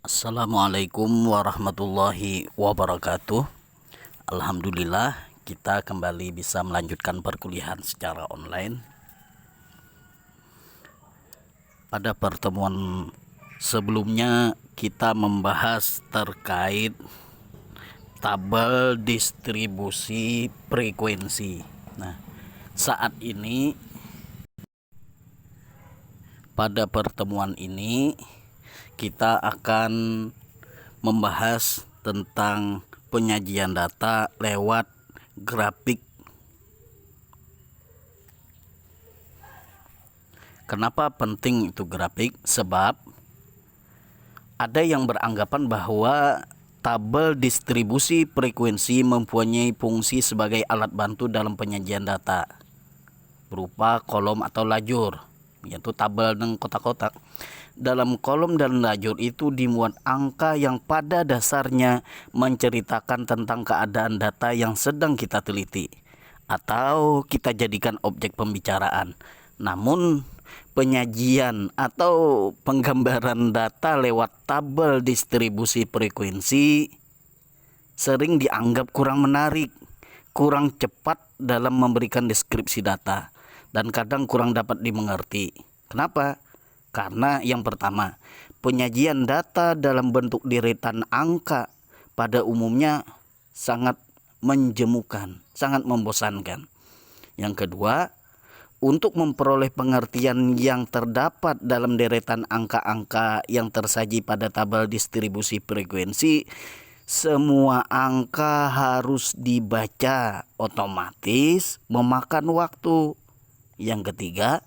Assalamualaikum warahmatullahi wabarakatuh. Alhamdulillah kita kembali bisa melanjutkan perkuliahan secara online. Pada pertemuan sebelumnya kita membahas terkait tabel distribusi frekuensi. Nah, saat ini pada pertemuan ini kita akan membahas tentang penyajian data lewat grafik. Kenapa penting itu grafik? Sebab ada yang beranggapan bahwa tabel distribusi frekuensi mempunyai fungsi sebagai alat bantu dalam penyajian data berupa kolom atau lajur, yaitu tabel dan kotak-kotak. Dalam kolom dan lajur itu dimuat angka yang pada dasarnya menceritakan tentang keadaan data yang sedang kita teliti atau kita jadikan objek pembicaraan. Namun penyajian atau penggambaran data lewat tabel distribusi frekuensi sering dianggap kurang menarik, kurang cepat dalam memberikan deskripsi data, dan kadang kurang dapat dimengerti. Kenapa? Karena yang pertama, penyajian data dalam bentuk deretan angka pada umumnya sangat menjemukan, sangat membosankan. Yang kedua, untuk memperoleh pengertian yang terdapat dalam deretan angka-angka yang tersaji pada tabel distribusi frekuensi, semua angka harus dibaca, otomatis memakan waktu. Yang ketiga,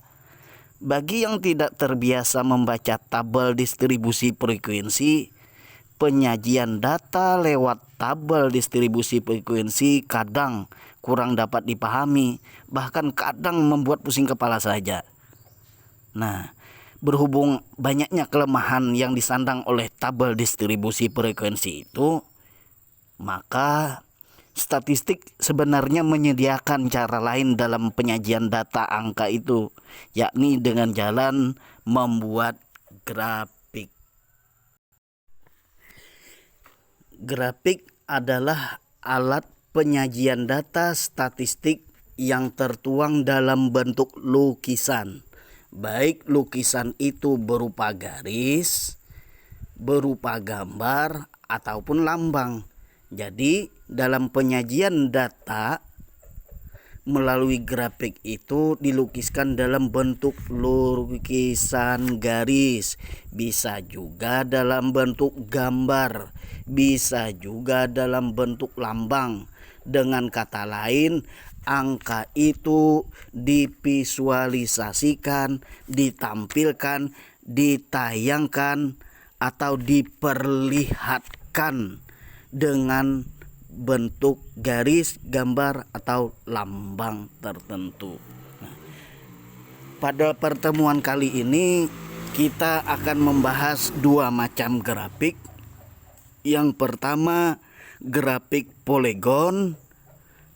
bagi yang tidak terbiasa membaca tabel distribusi frekuensi, penyajian data lewat tabel distribusi frekuensi kadang kurang dapat dipahami, bahkan kadang membuat pusing kepala saja. Nah, berhubung banyaknya kelemahan yang disandang oleh tabel distribusi frekuensi itu, maka statistik sebenarnya menyediakan cara lain dalam penyajian data angka itu, yakni dengan jalan membuat grafik. Grafik adalah alat penyajian data statistik yang tertuang dalam bentuk lukisan. Baik lukisan itu berupa garis, berupa gambar, ataupun lambang. Jadi dalam penyajian data melalui grafik itu dilukiskan dalam bentuk lukisan garis, bisa juga dalam bentuk gambar, bisa juga dalam bentuk lambang. Dengan kata lain, angka itu divisualisasikan, ditampilkan, ditayangkan, atau diperlihatkan dengan bentuk garis, gambar, atau lambang tertentu. Nah, pada pertemuan kali ini kita akan membahas dua macam grafik. Yang pertama, grafik poligon.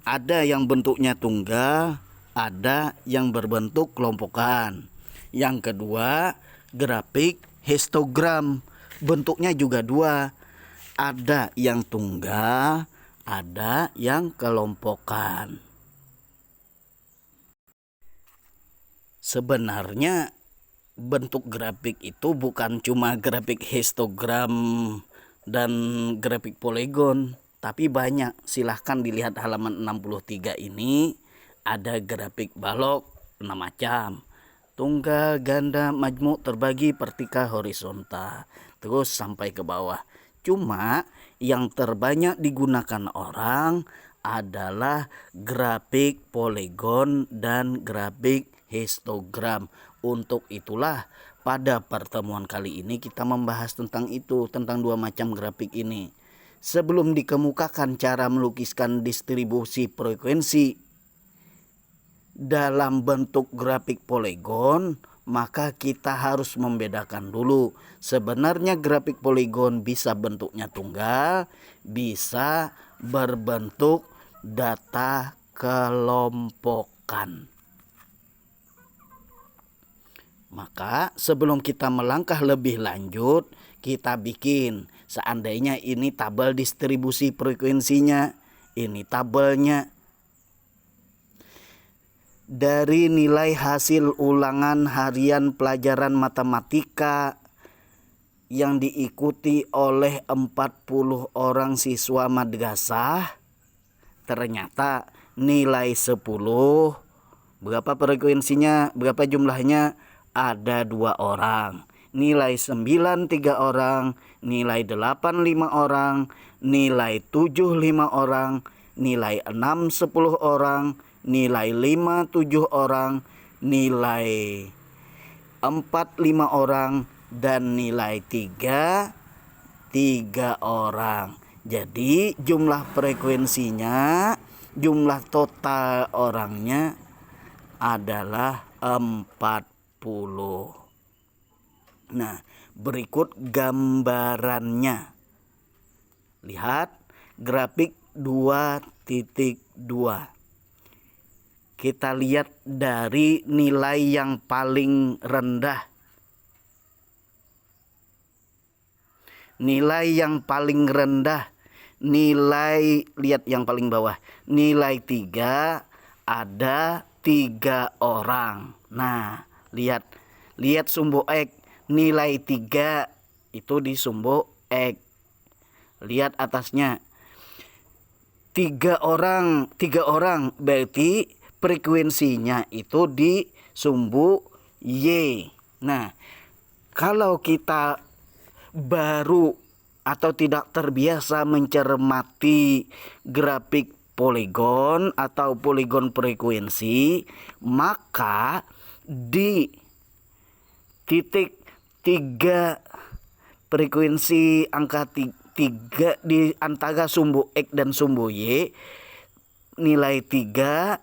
Ada yang bentuknya tunggal, ada yang berbentuk kelompokan. Yang kedua, grafik histogram. Bentuknya juga dua, ada yang tunggal, ada yang kelompokan. Sebenarnya bentuk grafik itu bukan cuma grafik histogram dan grafik poligon, tapi banyak. Silahkan dilihat halaman 63 ini, ada grafik balok 6 macam. Tunggal, ganda, majmuk, terbagi, vertikal, horizontal, terus sampai ke bawah. Cuma yang terbanyak digunakan orang adalah grafik poligon dan grafik histogram. Untuk itulah pada pertemuan kali ini kita membahas tentang itu, tentang dua macam grafik ini. Sebelum dikemukakan cara melukiskan distribusi frekuensi dalam bentuk grafik poligon, maka kita harus membedakan dulu. Sebenarnya grafik poligon bisa bentuknya tunggal, bisa berbentuk data kelompokan. Maka sebelum kita melangkah lebih lanjut, kita bikin. Seandainya ini tabel distribusi frekuensinya, ini tabelnya. Dari nilai hasil ulangan harian pelajaran matematika yang diikuti oleh 40 orang siswa madrasah, ternyata nilai 10, berapa frekuensinya, berapa jumlahnya? Ada 2 orang. Nilai 9 3 orang, nilai 8 5 orang, nilai 7 5 orang, nilai 6 10 orang, nilai 5 7 orang, nilai 4 5 orang, dan nilai 3 orang. Jadi jumlah frekuensinya, jumlah total orangnya adalah 40. Nah, berikut gambarannya. Lihat grafik 2.2. Kita lihat dari nilai yang paling rendah. Nilai yang paling rendah, lihat yang paling bawah. Nilai 3 ada 3 orang. Nah, lihat sumbu X. Nilai 3 itu di sumbu X. Lihat atasnya. 3 orang berarti frekuensinya itu di sumbu Y. Nah, kalau kita baru atau tidak terbiasa mencermati grafik poligon atau poligon frekuensi, maka di titik 3 frekuensi angka 3 di antara sumbu X dan sumbu Y, nilai 3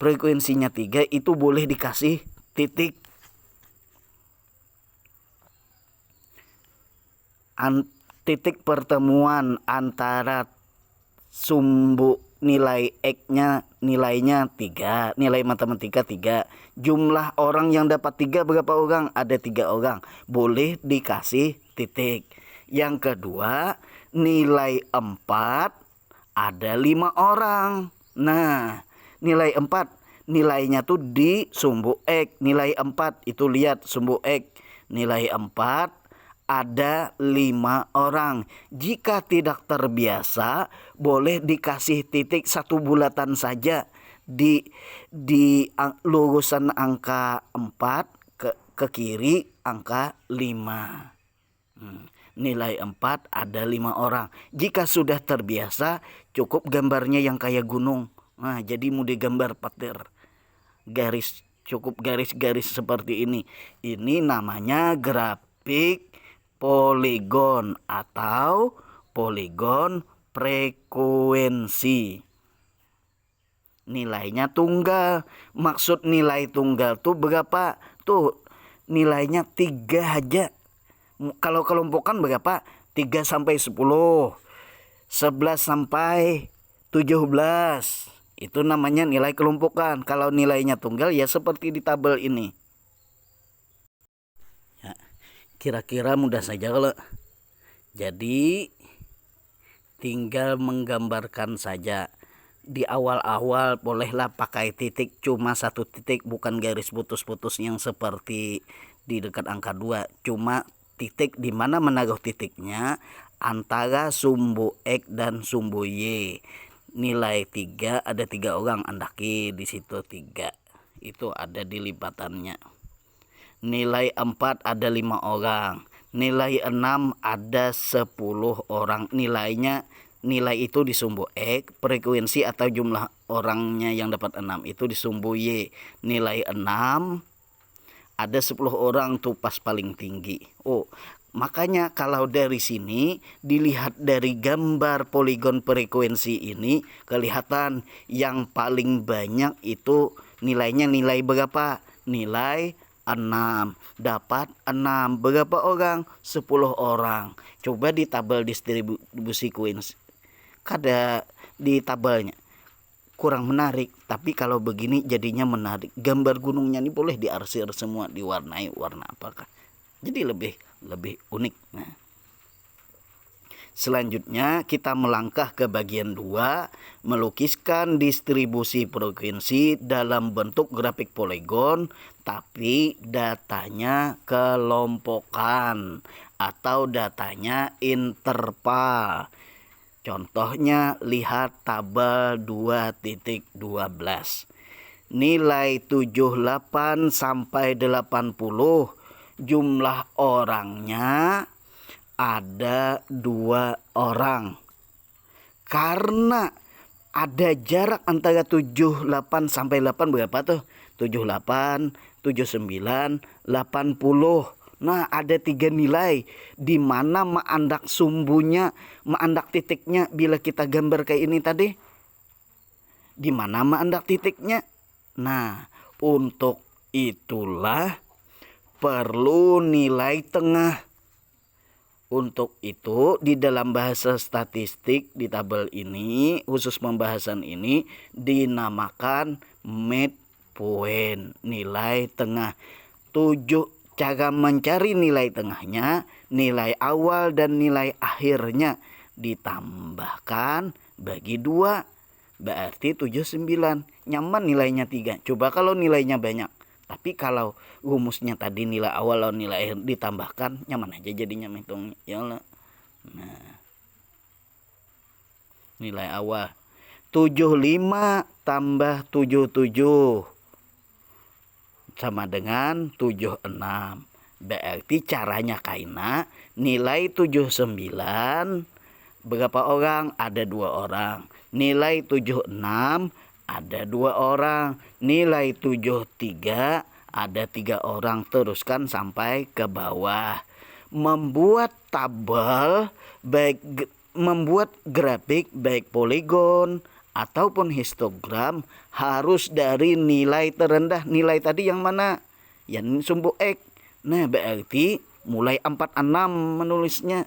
frekuensinya 3 itu boleh dikasih titik. Titik pertemuan antara sumbu nilai X-nya, nilainya 3, nilai matematika 3. Jumlah orang yang dapat 3 berapa orang? Ada 3 orang. Boleh dikasih titik. Yang kedua, nilai 4 ada 5 orang. Nah, nilai 4 nilainya tuh di sumbu X. Nilai 4 itu lihat sumbu X. Nilai 4 ada 5 orang. Jika tidak terbiasa, boleh dikasih titik 1 bulatan saja di lurusan angka 4 ke kiri angka 5. Nilai 4 ada 5 orang. Jika sudah terbiasa, cukup gambarnya yang kayak gunung. Nah, jadi mudah gambar patir. Cukup garis-garis seperti ini. Ini namanya grafik poligon atau poligon frekuensi. Nilainya tunggal. Maksud nilai tunggal tuh berapa? Tuh nilainya 3 aja. Kalau kelompokan berapa? 3 sampai 10, 11 sampai 17. Itu namanya nilai kelompokan. Kalau nilainya tunggal ya seperti di tabel ini. Kira-kira mudah saja kalau. Jadi tinggal menggambarkan saja. Di awal-awal bolehlah pakai titik, cuma 1 titik, bukan garis putus-putus yang seperti di dekat angka 2. Cuma titik di mana menaruh titiknya antara sumbu X dan sumbu Y. Nilai 3 ada 3 orang, andaki di situ 3. Itu ada di lipatannya. Nilai 4 ada 5 orang. Nilai 6 ada 10 orang. Nilai itu di sumbu X. Frekuensi atau jumlah orangnya yang dapat 6 itu di sumbu Y. Nilai 6 ada 10 orang tuh pas paling tinggi. Makanya kalau dari sini dilihat dari gambar poligon frekuensi ini, kelihatan yang paling banyak itu nilainya nilai berapa? Nilai 6. Dapat 6. Berapa orang? 10 orang. Coba di tabel distribusi frekuensi. Kada di tabelnya. Kurang menarik. Tapi kalau begini jadinya menarik. Gambar gunungnya ini boleh diarsir semua, diwarnai warna apakah. Jadi lebih unik. Nah. Selanjutnya kita melangkah ke bagian 2, melukiskan distribusi frekuensi dalam bentuk grafik poligon tapi datanya kelompokan atau datanya interval. Contohnya lihat tabel 2.12. Nilai 78 sampai 80, jumlah orangnya ada 2 orang. Karena ada jarak antara 78 sampai 8 berapa tuh? 78, 79, 80. Nah, ada 3 nilai di mana maandak sumbunya, maandak titiknya bila kita gambar kayak ini tadi. Di mana maandak titiknya? Nah, untuk itulah perlu nilai tengah. Untuk itu di dalam bahasa statistik di tabel ini, khusus pembahasan ini dinamakan midpoint, nilai tengah. 7 cara mencari nilai tengahnya, nilai awal dan nilai akhirnya ditambahkan bagi 2, berarti 79. Nyaman nilainya 3. Coba kalau nilainya banyak. Tapi kalau rumusnya tadi nilai awal lawan nilai akhir ditambahkan, nyaman aja jadinya menghitungnya. Ya Allah. Nah, nilai awal 75 tambah 77 sama dengan 76. Berarti caranya kaina nilai 79 berapa orang? Ada 2 orang. Nilai 76 ada 2 orang. Nilai 73 ada 3 orang. Teruskan sampai ke bawah. Membuat tabel membuat grafik baik poligon ataupun histogram harus dari nilai terendah. Nilai tadi yang mana? Yang sumbu X. Nah, berarti mulai 46 menulisnya.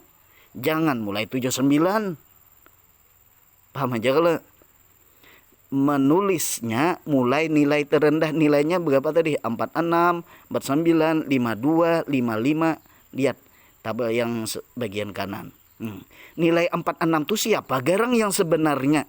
Jangan mulai 79. Paham aja kalau menulisnya mulai nilai terendah. Nilainya berapa tadi? 46, 49, 52, 55. Lihat tabel yang bagian kanan. Nilai 46 itu siapa? Garang yang sebenarnya.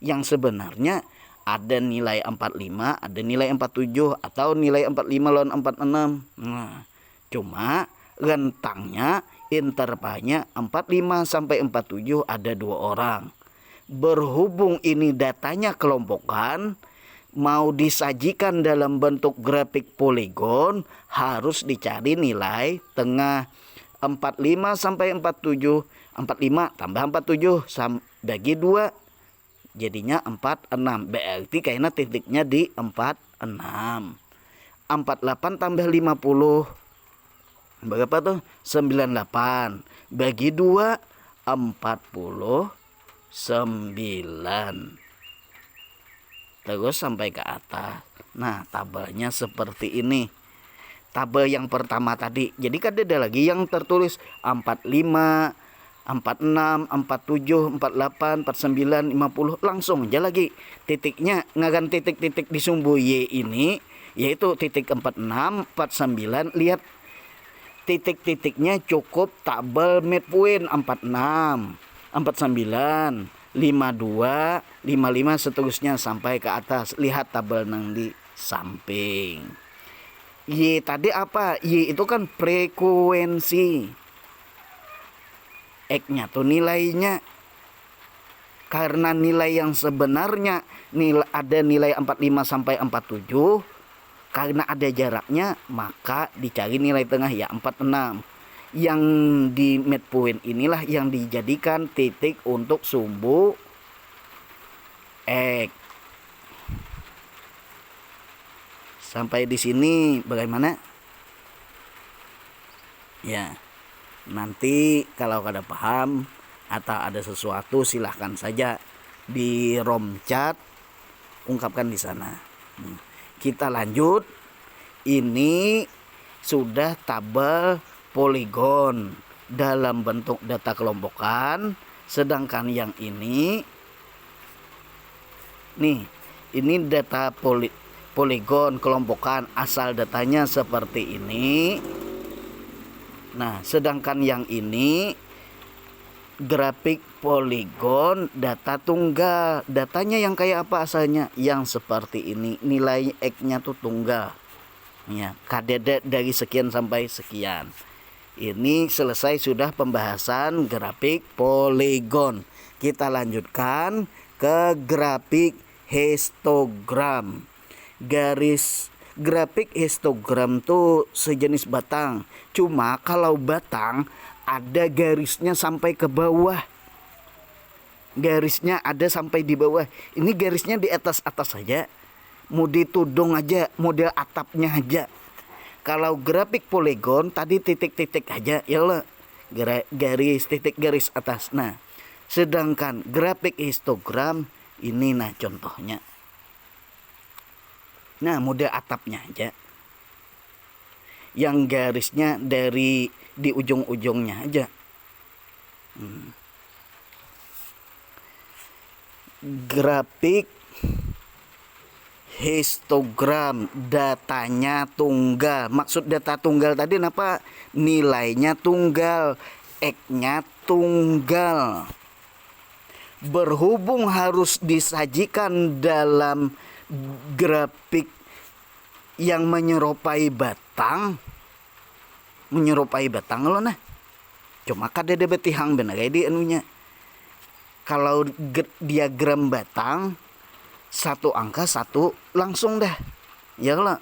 Yang sebenarnya ada nilai 45, ada nilai 47 atau nilai 45 lawan 46. Nah, cuma rentangnya, intervalnya 45 sampai 47 ada 2 orang. Berhubung ini datanya kelompokan, mau disajikan dalam bentuk grafik poligon, harus dicari nilai tengah. 45 sampai 47, 45 tambah 47 bagi 2, jadinya 46. Berarti kayaknya titiknya di 46. 48 tambah 50 berapa tuh? 98 bagi 2, 49. Terus sampai ke atas. Nah, tabelnya seperti ini. Tabel yang pertama tadi. Jadi kan ada lagi yang tertulis 45, 46, 47, 48, 49, 50. Langsung aja lagi. Titiknya ngagan titik-titik di sumbu Y ini, yaitu titik 46, 49. Lihat titik-titiknya cukup tabel midpoint 46, 49, 52, 55 seterusnya sampai ke atas. Lihat tabel nang di samping. Y tadi apa? Y itu kan frekuensi. X-nya tuh nilainya. Karena nilai yang sebenarnya ada nilai 45 sampai 47. Karena ada jaraknya, maka dicari nilai tengah ya 46. Yang di midpoint inilah yang dijadikan titik untuk sumbu X. Sampai di sini bagaimana? Ya, nanti kalau ada paham atau ada sesuatu silahkan saja di rom chat ungkapkan di sana. Kita lanjut. Ini sudah tabel poligon dalam bentuk data kelompokan, sedangkan yang ini nih, ini data poligon kelompokan, asal datanya seperti ini. Nah, sedangkan yang ini grafik poligon data tunggal. Datanya yang kayak apa asalnya? Yang seperti ini. Nilai X-nya tuh tunggal. Ya, KDD dari sekian sampai sekian. Ini selesai sudah pembahasan grafik poligon. Kita lanjutkan ke grafik histogram. Grafik histogram tuh sejenis batang. Cuma kalau batang ada garisnya sampai ke bawah. Garisnya ada sampai di bawah. Ini garisnya di atas-atas saja. Mau ditudung aja, model atapnya aja. Kalau grafik poligon tadi titik-titik aja, ya Allah. Garis titik garis atas. Nah, sedangkan grafik histogram ini nah contohnya. Nah, model atapnya aja. Yang garisnya dari di ujung-ujungnya aja. Grafik histogram datanya tunggal. Maksud data tunggal tadi apa? Nilainya tunggal, X-nya tunggal. Berhubung harus disajikan dalam grafik yang menyerupai batang loh nah. Cuma kada ada betihang benar di anunya. Kalau diagram batang satu angka satu langsung dah. Ya lah.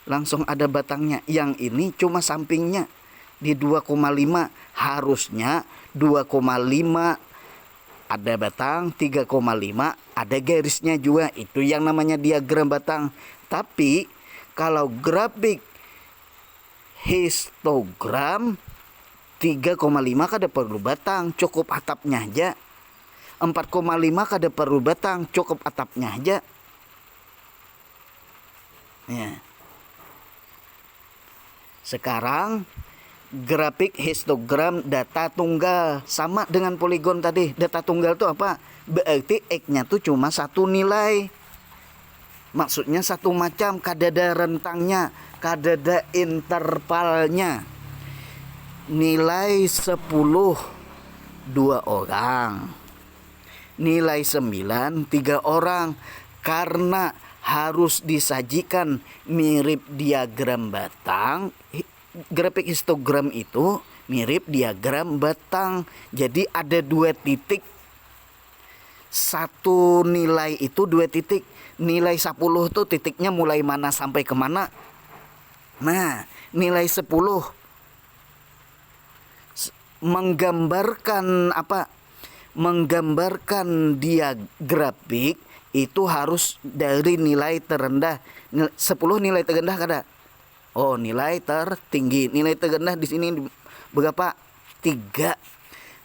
Langsung ada batangnya. Yang ini cuma sampingnya di 2,5, harusnya 2,5 ada batang, 3,5 ada garisnya juga. Itu yang namanya diagram batang. Tapi kalau grafik histogram 3,5 kada perlu batang, cukup atapnya aja. 4,5 kada perlu batang, cukup atapnya aja. Ya. Sekarang grafik histogram data tunggal sama dengan poligon tadi. Data tunggal itu apa? Berarti X-nya tuh cuma satu nilai. Maksudnya satu macam, kada ada rentangnya, kada ada intervalnya. Nilai 10 2 orang. Nilai 9 3 orang. Karena harus disajikan mirip diagram batang. Grafik histogram itu mirip diagram batang. Jadi ada 2 titik. Satu nilai itu 2 titik. Nilai 10 tuh titiknya mulai mana sampai kemana. Nah, nilai 10 menggambarkan apa? Menggambarkan dia grafik itu harus dari nilai terendah. 10 nilai terendah kada? Oh, nilai tertinggi. Nilai terendah di sini berapa? 3.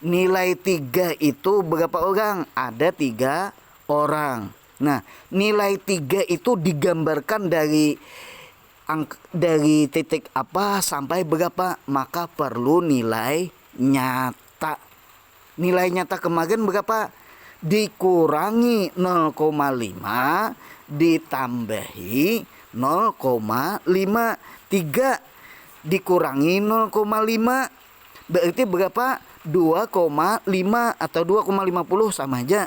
Nilai 3 itu berapa orang? Ada 3 orang. Nah, nilai 3 itu digambarkan dari titik apa sampai berapa? Maka perlu nilai nyata. Nilai nyata kemarin berapa? Dikurangi 0,5 ditambahi 0,5. 3 dikurangi 0,5 berarti berapa? 2,5 atau 2,50 sama aja.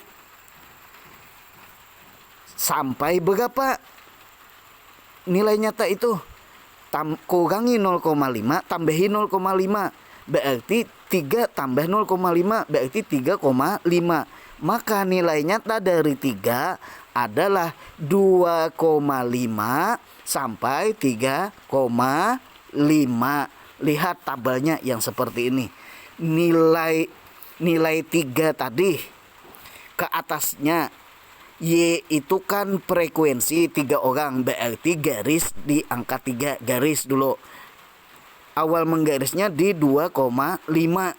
Sampai berapa nilai nyata itu? Kurangi 0,5 tambahi 0,5 berarti 3 tambah 0,5 berarti 3,5. Maka nilai nyata dari 3 adalah 2,5 sampai 3,5. Lihat tabelnya yang seperti ini. Nilai 3 tadi ke atasnya Y itu kan frekuensi 3 orang, berarti garis di angka 3, garis dulu. Awal menggarisnya di 2,5.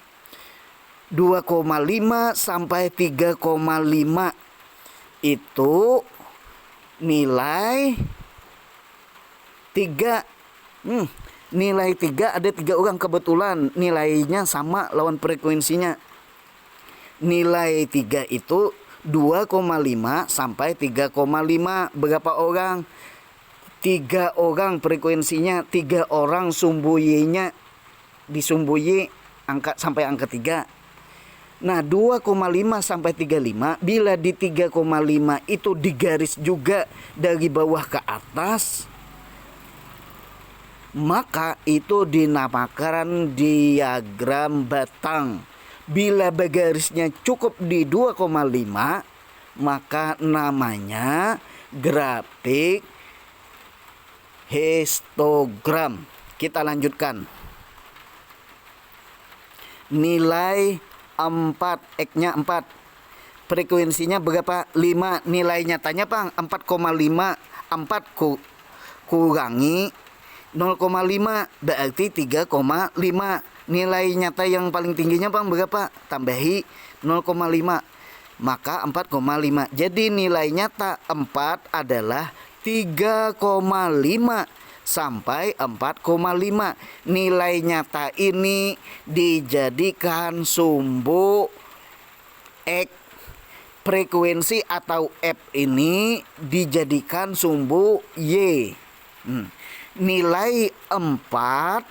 2,5 sampai 3,5 itu nilai 3. Nilai 3 ada 3 orang kebetulan nilainya sama lawan frekuensinya. Nilai 3 itu 2,5 sampai 3,5 berapa orang? 3 orang frekuensinya, 3 orang sumbu Y-nya. Di sumbu Y angka sampai angka 3. Nah, 2,5 sampai 35, bila di 3,5 itu digaris juga dari bawah ke atas, maka itu dinamakan diagram batang. Bila bergarisnya cukup di 2,5, maka namanya grafik histogram. Kita lanjutkan. Nilai 4, X-nya 4. Frekuensinya berapa? 5. Nilai nyatanya Bang 4,5. 4 kurangi 0,5 berarti 3,5. Nilai nyata yang paling tingginya Bang berapa? Tambahi 0,5. Maka 4,5. Jadi nilai nyata 4 adalah 3,5 sampai 4,5. Nilai nyata ini dijadikan sumbu X. Frekuensi atau F ini dijadikan sumbu Y. Nilai 4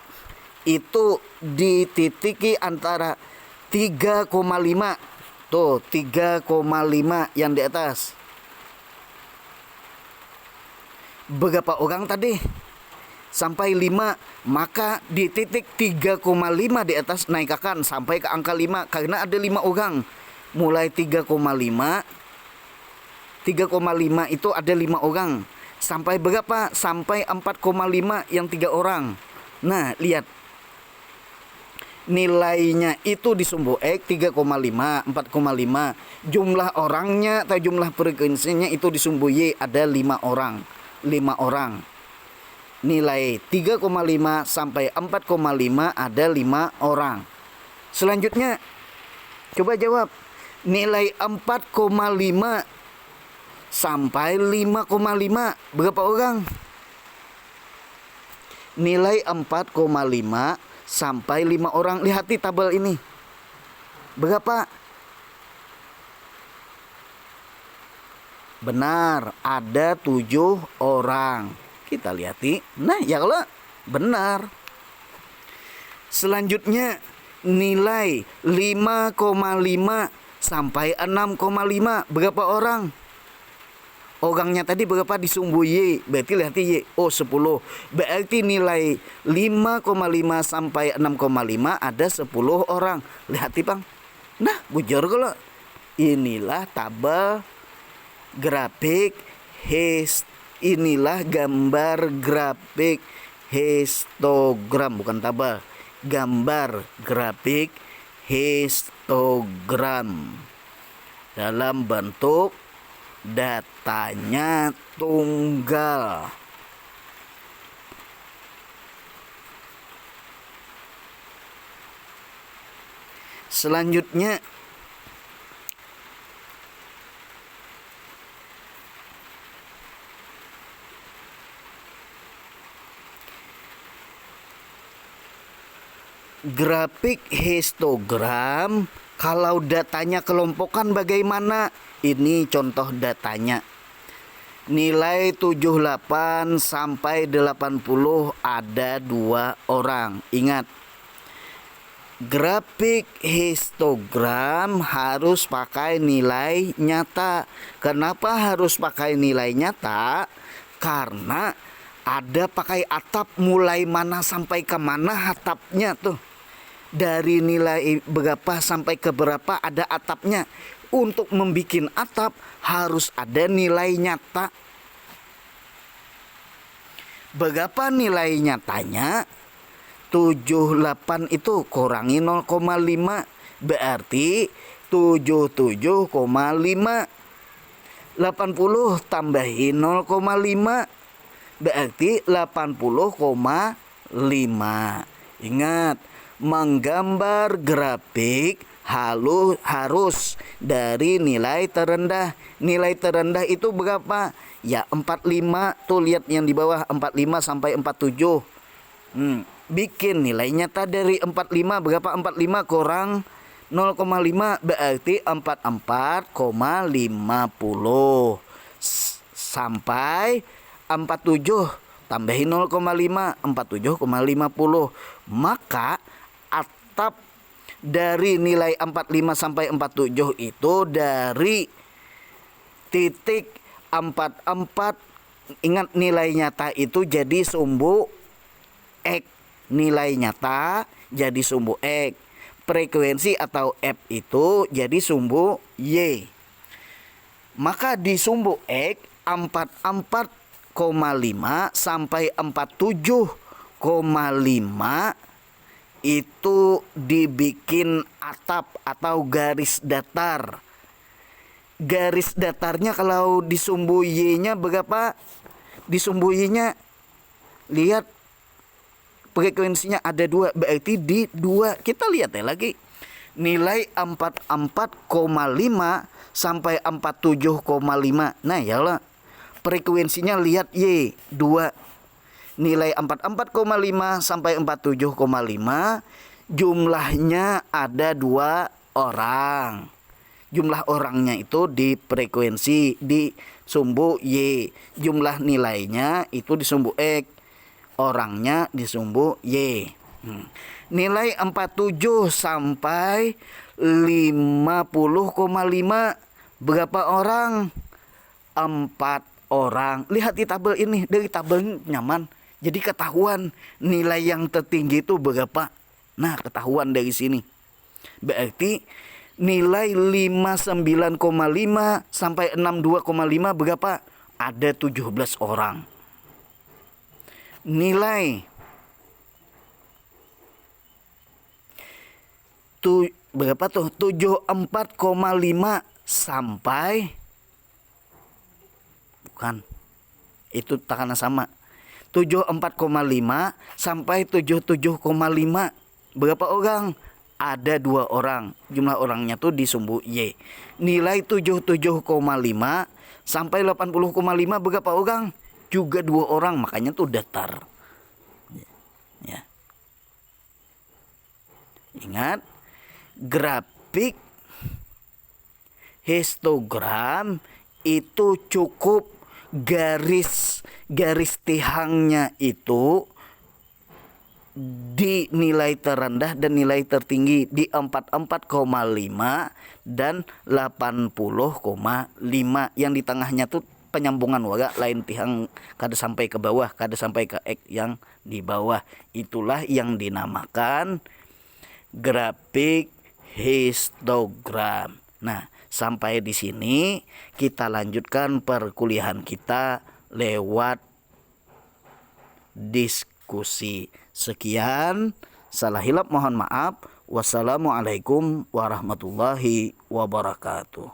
itu dititiki antara 3,5. Tuh 3,5 yang di atas. Berapa orang tadi? Sampai 5. Maka di titik 3,5 di atas naikkan sampai ke angka 5. Karena ada 5 orang. Mulai 3,5 itu ada 5 orang. Sampai berapa? Sampai 4,5 yang 3 orang. Nah, lihat. Nilainya itu di sumbu X 3,5, 4,5. Jumlah orangnya atau jumlah frekuensinya itu di sumbu Y ada 5 orang. 5 orang. Nilai 3,5 sampai 4,5 ada 5 orang. Selanjutnya coba jawab. Nilai 4,5 sampai 5,5 berapa orang? Nilai 4,5 sampai 5 orang. Lihat di tabel ini. Berapa? Benar, ada 7 orang. Kita lihat. Nah, ya kalau benar. Selanjutnya nilai 5,5 sampai 6,5 berapa orang? Orangnya tadi berapa di sumbu Y? Berarti lihat Y. Oh, 10. Berarti nilai 5,5 sampai 6,5 ada 10 orang. Lihat Bang. Nah, bujur kalau. Inilah tabel grafik inilah gambar grafik histogram, bukan tabel. Gambar grafik histogram dalam bentuk datanya tunggal. Selanjutnya grafik histogram. Kalau datanya kelompokan bagaimana? Ini contoh datanya. Nilai 78 sampai 80 ada 2 orang. Ingat, grafik histogram harus pakai nilai nyata. Kenapa harus pakai nilai nyata? Karena ada pakai atap, mulai mana sampai ke mana atapnya tuh. Dari nilai berapa sampai ke berapa ada atapnya. Untuk membuat atap harus ada nilai nyata. Berapa nilai nyatanya? 78 itu kurangi 0,5 berarti 77,5. 80 tambahin 0,5 berarti 80,5. Ingat, menggambar grafik harus dari nilai terendah. Nilai terendah itu berapa? Ya 45. Tuh lihat yang di bawah 45 sampai 47. Bikin nilai nyata dari 45. Berapa 45 kurang 0,5 berarti 44,50 sampai 47 tambahin 0,5 47,50. Maka atap dari nilai 45 sampai 47 itu dari titik 44. Ingat, nilai nyata itu jadi sumbu X. Nilai nyata jadi sumbu X. Frekuensi atau F itu jadi sumbu Y. Maka di sumbu X 44,5 sampai 47,5 itu dibikin atap atau garis datar. Garis datarnya kalau di sumbu Y-nya berapa? Di sumbu Y-nya lihat frekuensinya ada 2, berarti di 2. Kita lihat ya lagi. Nilai 44,5 sampai 47,5. Nah, yalah. Frekuensinya lihat Y 2. Nilai 44,5 sampai 47,5, jumlahnya ada 2 orang. Jumlah orangnya itu di frekuensi di sumbu Y. Jumlah nilainya itu di sumbu X. Orangnya di sumbu Y. Nilai 47 sampai 50,5 berapa orang? 4 orang. Lihat di tabel ini, dari tabel nyaman. Jadi ketahuan nilai yang tertinggi itu berapa. Nah, ketahuan dari sini. Berarti nilai 59,5 sampai 62,5 berapa? Ada 17 orang. Nilai berapa tuh? 74,5 sampai, bukan, itu takanan sama. 74,5 sampai 77,5 berapa orang? Ada 2 orang. Jumlah orangnya tuh di sumbu Y. Nilai 77,5 sampai 80,5 berapa orang? Juga 2 orang, makanya tuh datar. Ya. Ingat, grafik histogram itu cukup garis tihangnya itu di nilai terendah dan nilai tertinggi di 44,5 dan 80,5. Yang di tengahnya tuh penyambungan waga, lain tihang kada sampai ke bawah, kada sampai ke X yang di bawah. Itulah yang dinamakan grafik histogram. Nah, sampai di sini kita lanjutkan perkuliahan kita lewat diskusi. Sekian, salah hilap mohon maaf. Wassalamualaikum warahmatullahi wabarakatuh.